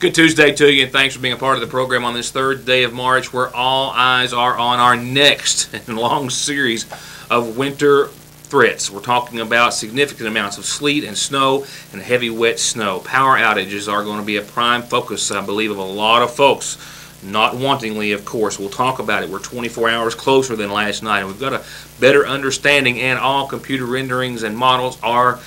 Good Tuesday to you, and thanks for being a part of the program on this third day of March, where all eyes are on our next and long series of winter threats. We're talking about significant amounts of sleet and snow and heavy wet snow. Power outages are going to be a prime focus, I believe, of a lot of folks. Not wantingly, of course. We'll talk about it. We're 24 hours closer than last night, and we've got a better understanding, and all computer renderings and models are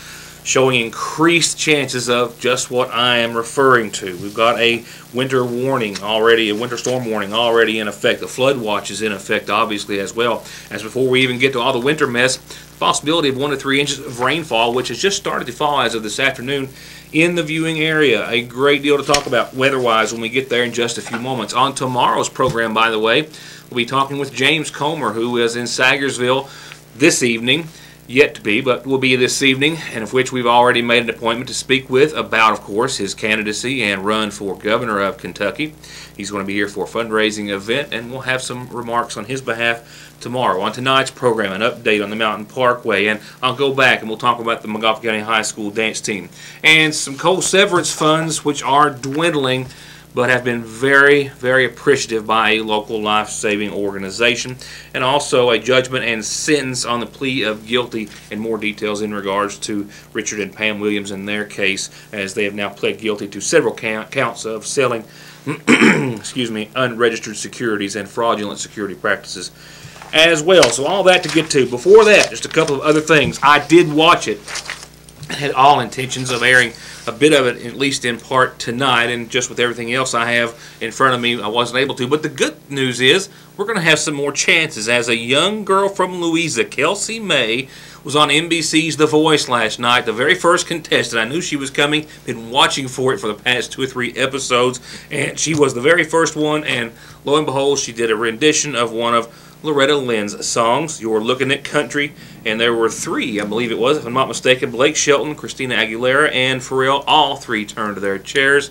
showing increased chances of just what I am referring to. We've got a winter warning already, a winter storm warning already in effect. The flood watch is in effect, obviously, as well. As before we even get to all the winter mess, the possibility of 1 to 3 inches of rainfall, which has just started to fall as of this afternoon in the viewing area. A great deal to talk about weather-wise when we get there in just a few moments. On tomorrow's program, by the way, we'll be talking with James Comer, who is in Sagersville this evening. Yet to be, but will be this evening, and of which we've already made an appointment to speak with about, of course, his candidacy and run for governor of Kentucky. He's going to be here for a fundraising event, and we'll have some remarks on his behalf tomorrow. On tonight's program, an update on the Mountain Parkway, and I'll go back and we'll talk about the Montgomery County High School dance team and some coal severance funds, which are dwindling, but have been very, very appreciative by a local life-saving organization, and also a judgment and sentence on the plea of guilty, and more details in regards to Richard and Pam Williams in their case, as they have now pled guilty to several counts of selling excuse me, unregistered securities and fraudulent security practices as well. So all that to get to. Before that, just a couple of other things. I did watch it. I had all intentions of airing a bit of it, at least in part, tonight, and just with everything else I have in front of me, I wasn't able to. But the good news is we're going to have some more chances, as a young girl from Louisa, Kelsey May, was on NBC's The Voice last night, the very first contestant. I knew she was coming, been watching for it for the past 2 or 3 episodes, and she was the very first one, and lo and behold, she did a rendition of one of Loretta Lynn's songs, You're Looking at Country, and there were 3, I believe it was, if I'm not mistaken, Blake Shelton, Christina Aguilera, and Pharrell. All 3 turned to their chairs.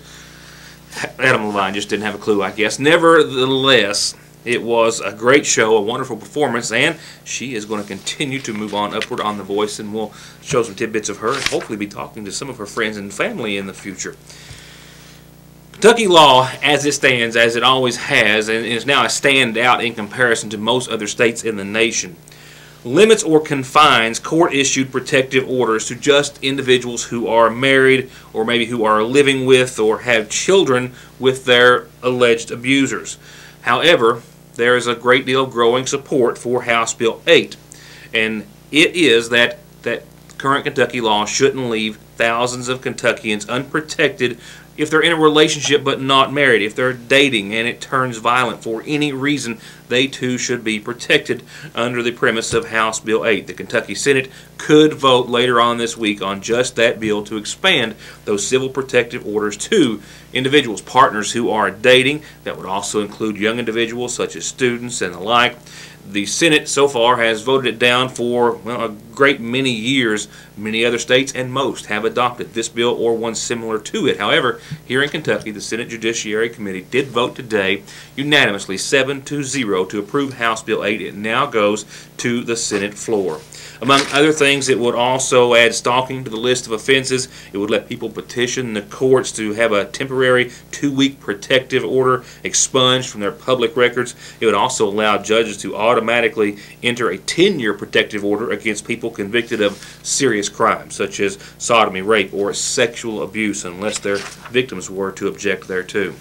Adam Levine just didn't have a clue, I guess. Nevertheless, it was a great show, a wonderful performance, and she is going to continue to move on upward on The Voice, and we'll show some tidbits of her and hopefully be talking to some of her friends and family in the future. Kentucky law, as it stands, as it always has, and is now a standout in comparison to most other states in the nation, limits or confines court-issued protective orders to just individuals who are married, or maybe who are living with or have children with their alleged abusers. However, there is a great deal of growing support for House Bill 8, and it is that current Kentucky law shouldn't leave thousands of Kentuckians unprotected if they're in a relationship but not married. If they're dating and it turns violent for any reason, they too should be protected under the premise of House Bill 8. The Kentucky Senate could vote later on this week on just that bill to expand those civil protective orders to individuals, partners who are dating. That would also include young individuals such as students and the like. The Senate so far has voted it down for, well, a great many years. Many other states and most have adopted this bill or one similar to it. However, here in Kentucky, the Senate Judiciary Committee did vote today unanimously 7-0 to approve House Bill 8. It now goes to the Senate floor. Among other things, it would also add stalking to the list of offenses. It would let people petition the courts to have a temporary 2-week protective order expunged from their public records. It would also allow judges to automatically enter a 10-year protective order against people convicted of serious crimes, such as sodomy, rape, or sexual abuse, unless their victims were to object thereto.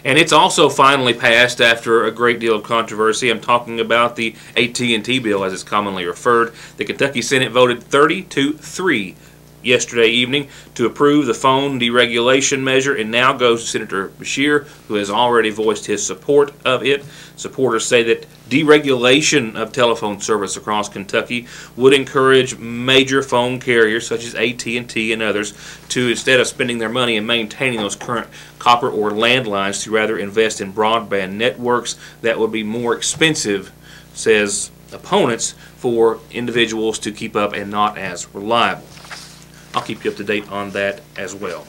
And it's also finally passed after a great deal of controversy. I'm talking about the AT&T bill, as it's commonly referred. The Kentucky Senate voted 30-3 yesterday evening to approve the phone deregulation measure. It now goes to Senator Beshear, who has already voiced his support of it. Supporters say that deregulation of telephone service across Kentucky would encourage major phone carriers such as AT&T and others to, instead of spending their money and maintaining those current copper or landlines, to rather invest in broadband networks that would be more expensive, says opponents, for individuals to keep up and not as reliable. I'll keep you up to date on that as well.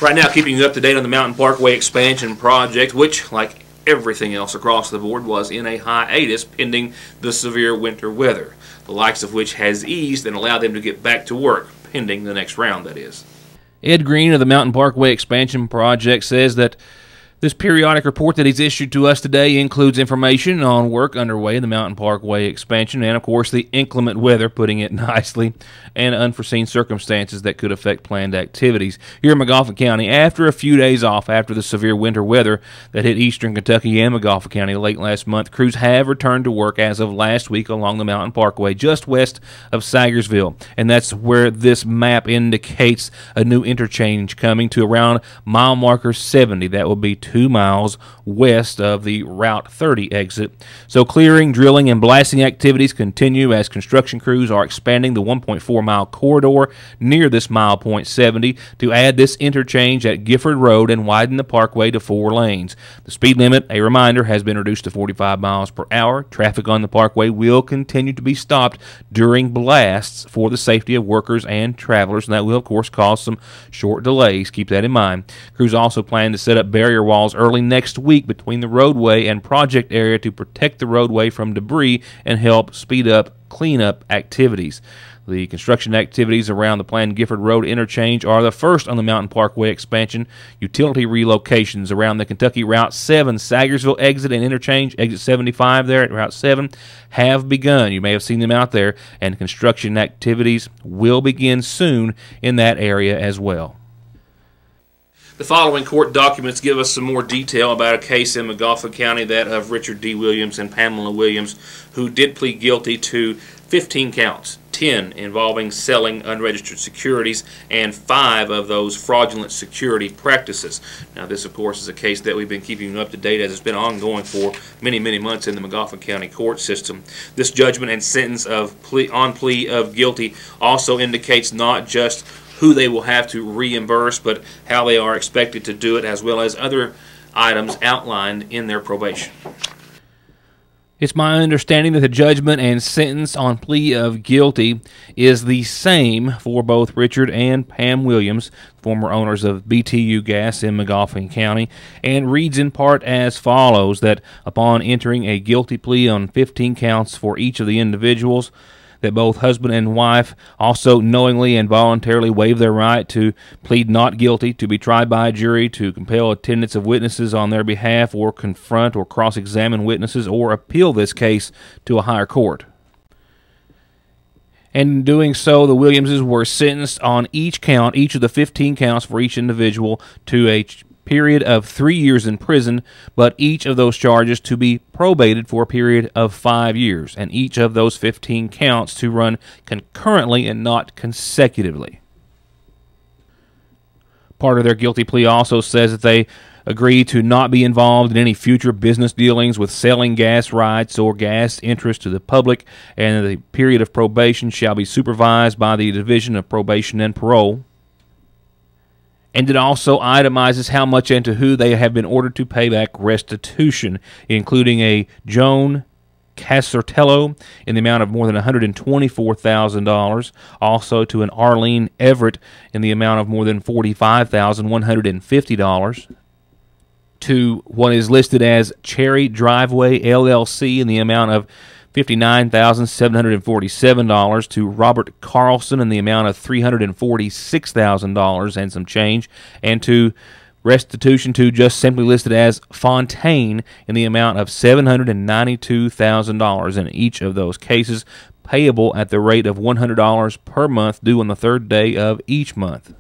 Right now, keeping you up to date on the Mountain Parkway expansion project, which, like everything else across the board, was in a hiatus pending the severe winter weather, the likes of which has eased and allowed them to get back to work, pending the next round, that is. Ed Green of the Mountain Parkway Expansion Project says that this periodic report that he's issued to us today includes information on work underway in the Mountain Parkway expansion and, of course, the inclement weather, putting it nicely, and unforeseen circumstances that could affect planned activities. Here in McGoffin County, after a few days off after the severe winter weather that hit eastern Kentucky and McGoffin County late last month, crews have returned to work as of last week along the Mountain Parkway just west of Sagersville, and that's where this map indicates a new interchange coming to around mile marker 70. That will be 2 miles west of the Route 30 exit. So clearing, drilling, and blasting activities continue as construction crews are expanding the 1.4-mile corridor near this mile point 70 to add this interchange at Gifford Road and widen the parkway to 4 lanes. The speed limit, a reminder, has been reduced to 45 miles per hour. Traffic on the parkway will continue to be stopped during blasts for the safety of workers and travelers, and that will, of course, cause some short delays. Keep that in mind. Crews also plan to set up barrier walls early next week between the roadway and project area to protect the roadway from debris and help speed up cleanup activities. The construction activities around the planned Gifford Road interchange are the first on the Mountain Parkway expansion. Utility relocations around the Kentucky Route 7 Sagersville exit and interchange, exit 75 there at Route 7, have begun. You may have seen them out there, and construction activities will begin soon in that area as well. The following court documents give us some more detail about a case in McGoffin County, that of Richard D. Williams and Pamela Williams, who did plead guilty to 15 counts, 10 involving selling unregistered securities, and 5 of those fraudulent security practices. Now, this, of course, is a case that we've been keeping you up to date as it's been ongoing for many, many months in the McGoffin County court system. This judgment and sentence on plea of guilty also indicates not just who they will have to reimburse, but how they are expected to do it, as well as other items outlined in their probation. It's my understanding that the judgment and sentence on plea of guilty is the same for both Richard and Pam Williams, former owners of BTU Gas in McGoffin County, and reads in part as follows: that upon entering a guilty plea on 15 counts for each of the individuals, that both husband and wife also knowingly and voluntarily waive their right to plead not guilty, to be tried by a jury, to compel attendance of witnesses on their behalf, or confront or cross-examine witnesses, or appeal this case to a higher court. And in doing so, the Williamses were sentenced on each count, each of the 15 counts for each individual, to a period of 3 years in prison, but each of those charges to be probated for a period of 5 years, and each of those 15 counts to run concurrently and not consecutively. Part of their guilty plea also says that they agree to not be involved in any future business dealings with selling gas rights or gas interest to the public, and the period of probation shall be supervised by the Division of Probation and Parole. And it also itemizes how much and to who they have been ordered to pay back restitution, including a Joan Casertello in the amount of more than $124,000, also to an Arlene Everett in the amount of more than $45,150, to what is listed as Cherry Driveway LLC in the amount of $59,747, to Robert Carlson in the amount of $346,000 and some change, and to restitution to just simply listed as Fontaine in the amount of $792,000 in each of those cases, payable at the rate of $100 per month, due on the 3rd day of each month.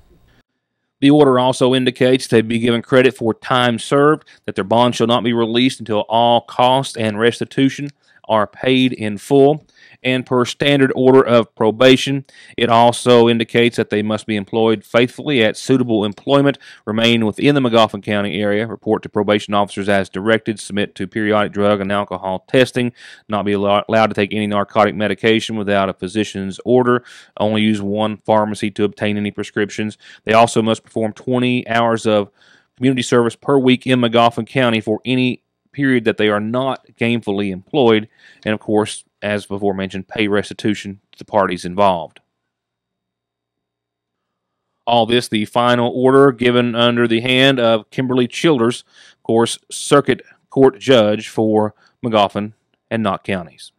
The order also indicates they be given credit for time served, that their bond shall not be released until all costs and restitution are paid in full, and per standard order of probation, it also indicates that they must be employed faithfully at suitable employment, remain within the McGoffin County area, report to probation officers as directed, submit to periodic drug and alcohol testing, not be allowed to take any narcotic medication without a physician's order, only use one pharmacy to obtain any prescriptions. They also must perform 20 hours of community service per week in McGoffin County for any period that they are not gainfully employed, and of course, as before mentioned, pay restitution to the parties involved. All this, the final order given under the hand of Kimberly Childers, of course, Circuit Court Judge for McGoffin and Knott counties.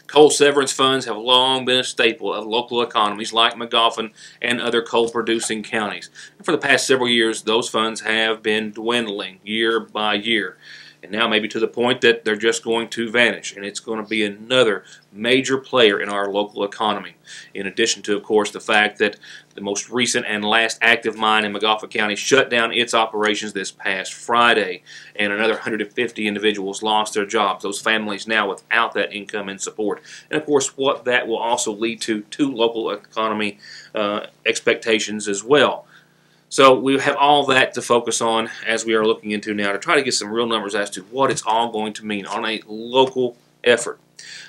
Coal severance funds have long been a staple of local economies like Magoffin and other coal-producing counties. And for the past several years, those funds have been dwindling year by year. And now maybe to the point that they're just going to vanish, and it's going to be another major player in our local economy. In addition to, of course, the fact that the most recent and last active mine in Magoffin County shut down its operations this past Friday, and another 150 individuals lost their jobs. Those families now without that income and support. And of course, what that will also lead to local economy expectations as well. So we have all that to focus on as we are looking into now to try to get some real numbers as to what it's all going to mean on a local effort.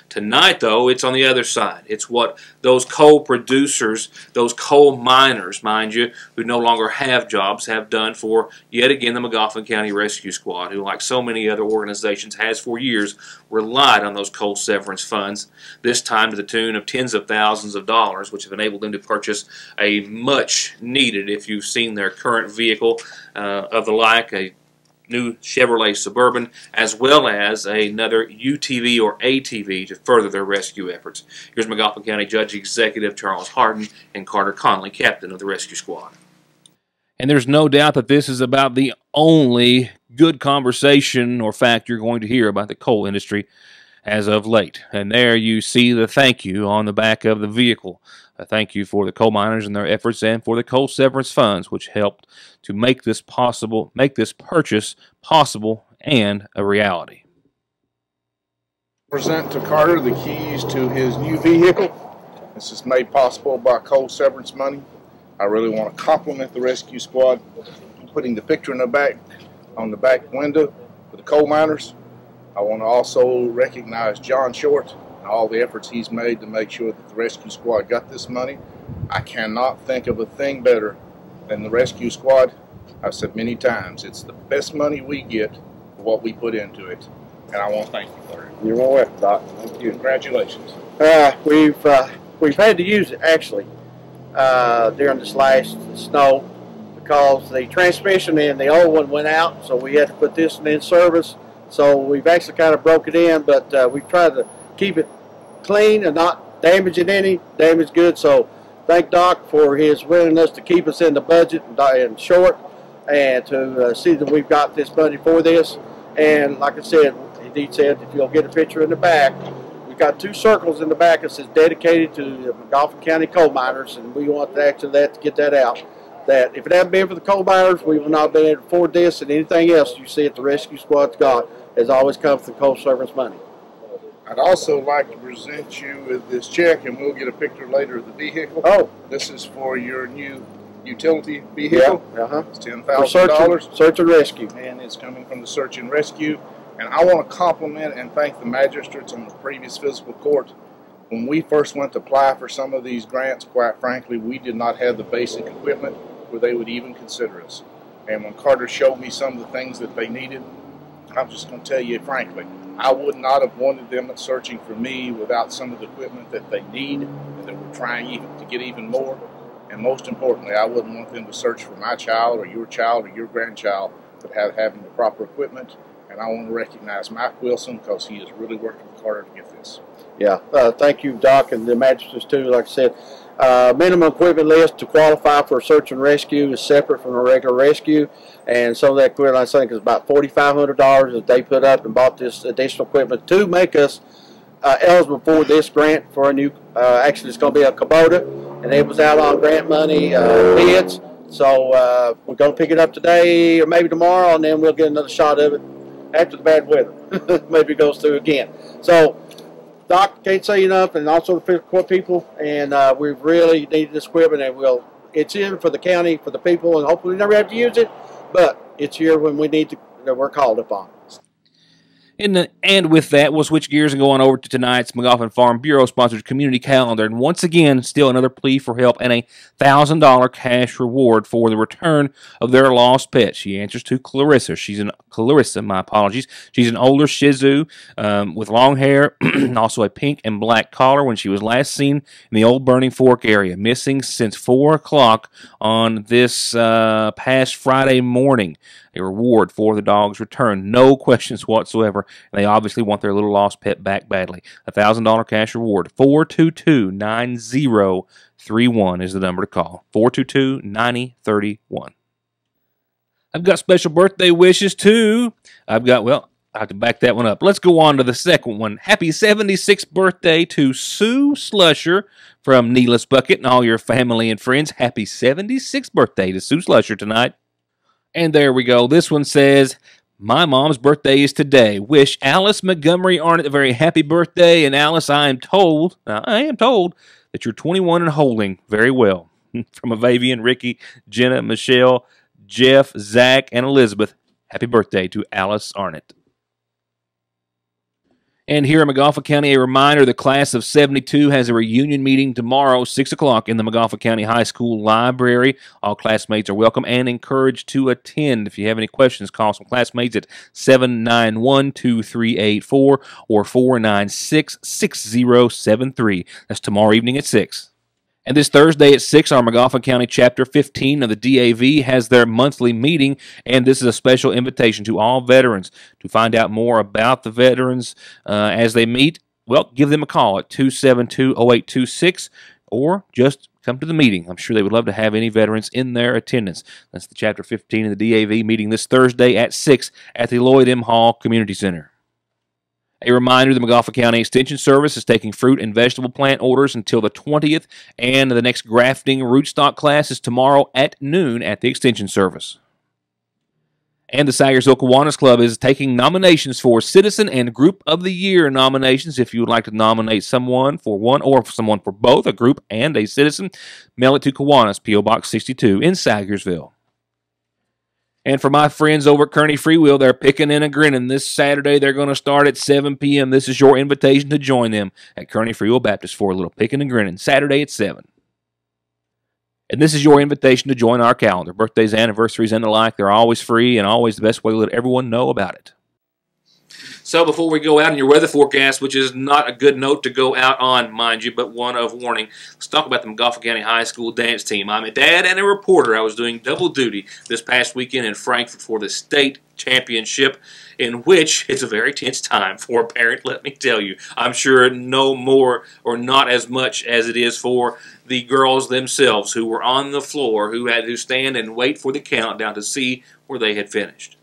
Tonight, though, it's on the other side. It's what those coal producers, those coal miners, mind you, who no longer have jobs, have done for, yet again, the Magoffin County Rescue Squad, who, like so many other organizations, has for years relied on those coal severance funds, this time to the tune of tens of thousands of dollars, which have enabled them to purchase a much-needed, if you've seen their current vehicle of the like, a new Chevrolet Suburban, as well as another UTV or ATV to further their rescue efforts. Here's Magoffin County Judge Executive Charles Harden and Carter Conley, captain of the rescue squad. And there's no doubt that this is about the only good conversation or fact you're going to hear about the coal industry as of late. And there you see the thank you on the back of the vehicle. A thank you for the coal miners and their efforts, and for the coal severance funds, which helped to make this possible, make this purchase possible and a reality. Present to Carter the keys to his new vehicle. This is made possible by coal severance money. I really want to compliment the rescue squad for putting the picture in the back, on the back window for the coal miners. I want to also recognize John Short and all the efforts he's made to make sure that the rescue squad got this money. I cannot think of a thing better than the rescue squad. I've said many times, it's the best money we get for what we put into it. And I want to thank you for it. You're welcome, Doc. Thank you. Congratulations. We've had to use it actually during this last snow because the transmission in the old one went out, so we had to put this one in service. So we've actually kind of broke it in, but we've tried to keep it clean and not damaging any damaged goods. So thank Doc for his willingness to keep us in the budget and short, and to see that we've got this money for this. And like I said, he said if you'll get a picture in the back, we've got 2 circles in the back that says dedicated to the Magoffin County coal miners, and we want to get that out. That if it hadn't been for the coal miners, we would not have been able to afford this, and anything else you see at the rescue squad's got has always come from the coal severance money. I'd also like to present you with this check, and we'll get a picture later of the vehicle. Oh. This is for your new utility vehicle. Yeah, It's $10,000. Search and rescue. And it's coming from the search and rescue. And I want to compliment and thank the magistrates on the previous fiscal court. When we first went to apply for some of these grants, quite frankly, we did not have the basic equipment where they would even consider us. And when Carter showed me some of the things that they needed, I'm just going to tell you frankly, I would not have wanted them searching for me without some of the equipment that they need and that we're trying even to get even more. And most importantly, I wouldn't want them to search for my child or your grandchild without having the proper equipment. And I want to recognize Mike Wilson because he is really working with Carter to get this. Yeah, thank you, Doc, and the magistrates too. Like I said, minimum equipment list to qualify for search and rescue is separate from a regular rescue, and some of that equipment I think is about $4,500 that they put up and bought this additional equipment to make us eligible for this grant for a new. Actually, it's going to be a Kubota, and it was out on grant money bids. So we're going to pick it up today or maybe tomorrow, and then we'll get another shot of it after the bad weather. Maybe it goes through again. So Doc, can't say enough, and also the court people, and we really need this equipment, and it's in for the county, for the people, and hopefully we never have to use it, but it's here when we need to, that we're called upon. And with that, we'll switch gears and go on over to tonight's Magoffin Farm Bureau-sponsored community calendar. And once again, still another plea for help and a $1,000 cash reward for the return of their lost pet. She answers to Clarissa. Clarissa, my apologies. She's an older Shih Tzu with long hair, also a pink and black collar when she was last seen in the old Burning Fork area, missing since 4 o'clock on this past Friday morning. a reward for the dog's return. No questions whatsoever. And they obviously want their little lost pet back badly. $1,000 cash reward. 422-9031 is the number to call. 422-9031. I've got special birthday wishes, too. Well, I have to back that one up. Let's go on to the second one. Happy 76th birthday to Sue Slusher from Needless Bucket and all your family and friends. Happy 76th birthday to Sue Slusher tonight. And there we go. This one says, my mom's birthday is today. Wish Alice Montgomery Arnott a very happy birthday. And Alice, I am told that you're 21 and holding very well. From Avavian, Ricky, Jenna, Michelle, Jeff, Zach, and Elizabeth. Happy birthday to Alice Arnott. And here in Magauffa County, a reminder, the class of 72 has a reunion meeting tomorrow, 6 o'clock, in the Magauffa County High School Library. All classmates are welcome and encouraged to attend. If you have any questions, call some classmates at 791-2384 or 496-6073. That's tomorrow evening at 6. And this Thursday at 6, our Magauffa County Chapter 15 of the DAV has their monthly meeting, and this is a special invitation to all veterans. To find out more about the veterans as they meet, well, give them a call at 272-0826 or just come to the meeting. I'm sure they would love to have any veterans in their attendance. That's the Chapter 15 of the DAV meeting this Thursday at 6 at the Lloyd M. Hall Community Center. A reminder, the Magauffa County Extension Service is taking fruit and vegetable plant orders until the 20th, and the next grafting rootstock class is tomorrow at noon at the Extension Service. And the Saggers-Ville Kiwanis Club is taking nominations for Citizen and Group of the Year nominations. If you would like to nominate someone for one or someone for both, a group and a citizen, mail it to Kiwanis, P.O. Box 62 in Saggers-Ville. And for my friends over at Kearney Freewheel, they're picking and a grinning. This Saturday, they're going to start at 7 p.m. This is your invitation to join them at Kearney Freewheel Baptist for a little picking and grinning. Saturday at 7. And this is your invitation to join our calendar. Birthdays, anniversaries, and the like, they're always free and always the best way to let everyone know about it. So before we go out in your weather forecast, which is not a good note to go out on, mind you, but one of warning, let's talk about the Magauffa County High School dance team. I'm a dad and a reporter. I was doing double duty this past weekend in Frankfort for the state championship, in which it's a very tense time for a parent, let me tell you. I'm sure no more or not as much as it is for the girls themselves who were on the floor, who had to stand and wait for the countdown to see where they had finished.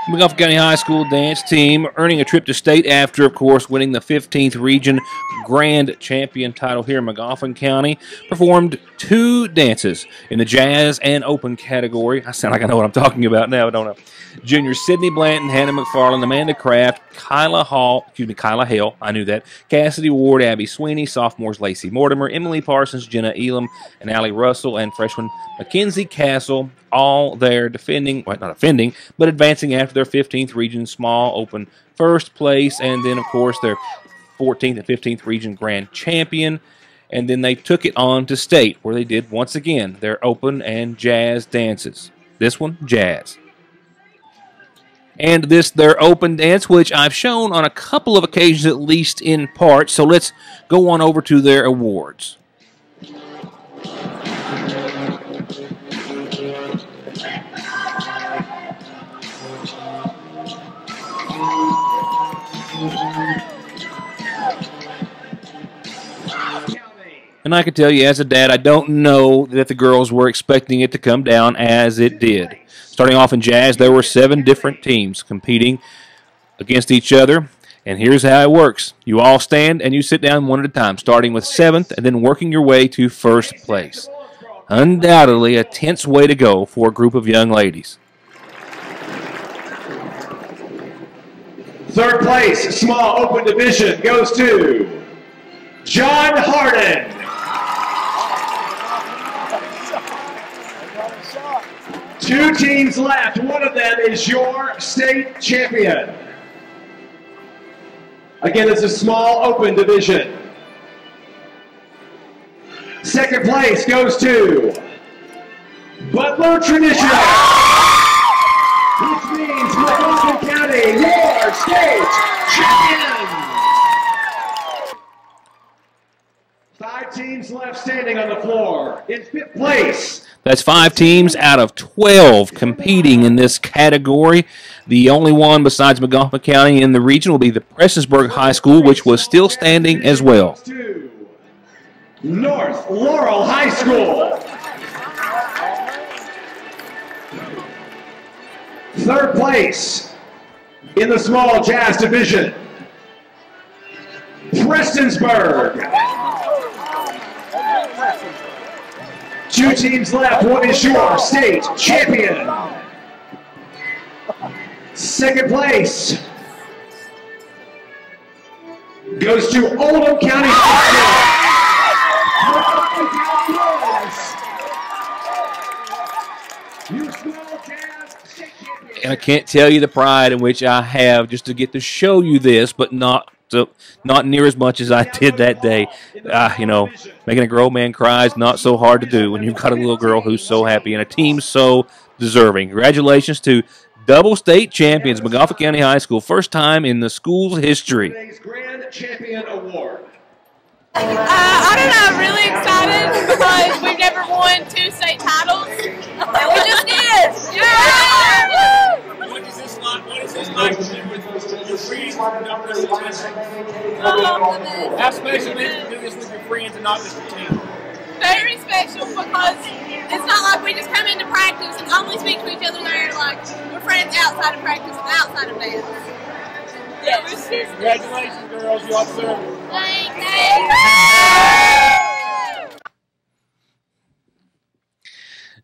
Magauffa County High School dance team earning a trip to state after, of course, winning the 15th Region Grand Champion title here in Magauffa County, performed 2 dances in the Jazz and Open category. I sound like I know what I'm talking about now, don't I? Junior Sydney Blanton, Hannah McFarland, Amanda Kraft, Kyla Hale, I knew that, Cassidy Ward, Abby Sweeney, sophomores Lacey Mortimer, Emily Parsons, Jenna Elam, and Allie Russell, and freshman Mackenzie Castle, all there defending, well, not offending, but advancing after their 15th Region Small Open first place, and then, of course, their 14th and 15th Region Grand Champion. And then they took it on to state, where they did, once again, their Open and Jazz dances. This one, Jazz. And this, their Open dance, which I've shown on a couple of occasions, at least in part. So let's go on over to their awards. And I can tell you, as a dad, I don't know that the girls were expecting it to come down as it did. Starting off in Jazz, there were 7 different teams competing against each other. And here's how it works. You all stand and you sit down one at a time, starting with 7th and then working your way to 1st place. Undoubtedly a tense way to go for a group of young ladies. 3rd place, small open division, goes to John Harden. 2 teams left. One of them is your state champion. Again, it's a small open division. 2nd place goes to Butler Tradition, which means Magauffa County, your state champion. 5 teams left standing on the floor. In 5th place, That's 5 teams out of 12 competing in this category. The only one besides McGoffin County in the region will be the Prestonsburg High School, which was still standing as well. North Laurel High School. Third place in the small jazz division, Prestonsburg. 2 teams left. One is your state champion. Second place goes to Oldham County High School. And I can't tell you the pride in which I have just to get to show you this, but not near as much as I did that day. You know, making a grown man cry is not so hard to do when you've got a little girl who's so happy and a team so deserving. Congratulations to double state champions, McGoffin County High School, first time in the school's history. Today's Grand Champion Award. I don't know, I'm really excited because we've never won 2 state titles. And we just did! Yeah! What is this like to do with your friends? How special is it to do this with your friends and not just your team? Very special because it's not like we just come into practice and only speak to each other there. Like, we're friends outside of practice and outside of dance. Yes. Congratulations, girls. You all deserve it. Thanks.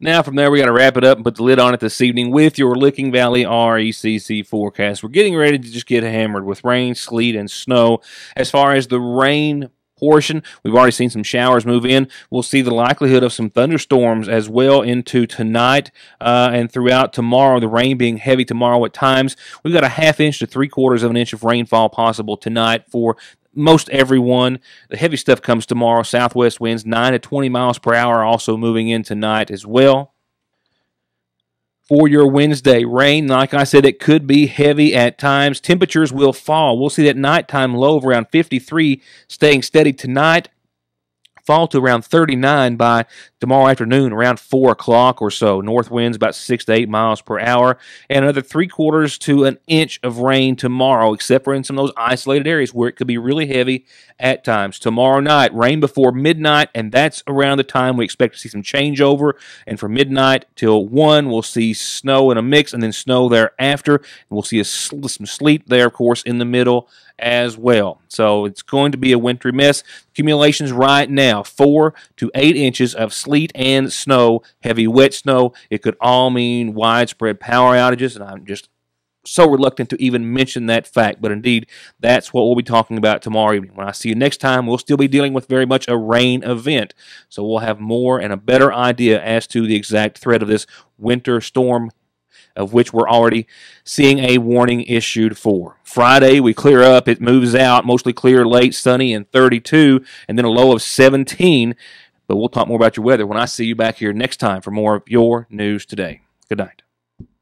Now, from there, we got to wrap it up and put the lid on it this evening with your Licking Valley RECC forecast. We're getting ready to just get hammered with rain, sleet, and snow. As far as the rain portion, we've already seen some showers move in. We'll see the likelihood of some thunderstorms as well into tonight and throughout tomorrow, the rain being heavy tomorrow at times. We've got a 1/2 inch to 3/4 of an inch of rainfall possible tonight for most everyone. The heavy stuff comes tomorrow. Southwest winds 9 to 20 miles per hour also moving in tonight as well. For your Wednesday, rain, like I said, it could be heavy at times. Temperatures will fall. We'll see that nighttime low of around 53 staying steady tonight. Fall to around 39 by tomorrow afternoon, around 4 o'clock or so. North winds about 6 to 8 miles per hour. And another 3/4 to an inch of rain tomorrow, except for in some of those isolated areas where it could be really heavy at times. Tomorrow night, rain before midnight, and that's around the time we expect to see some changeover. And from midnight till 1, we'll see snow in a mix, and then snow thereafter. And we'll see some sleet there, of course, in the middle as well. So it's going to be a wintry mess. Accumulations right now, 4 to 8 inches of sleet and snow, heavy wet snow. It could all mean widespread power outages, and I'm just so reluctant to even mention that fact. But indeed, that's what we'll be talking about tomorrow evening. When I see you next time, we'll still be dealing with very much a rain event. So we'll have more and a better idea as to the exact threat of this winter storm, of which we're already seeing a warning issued for. Friday, we clear up. It moves out, mostly clear, late, sunny, and 32, and then a low of 17. But we'll talk more about your weather when I see you back here next time for more of your News Today. Good night.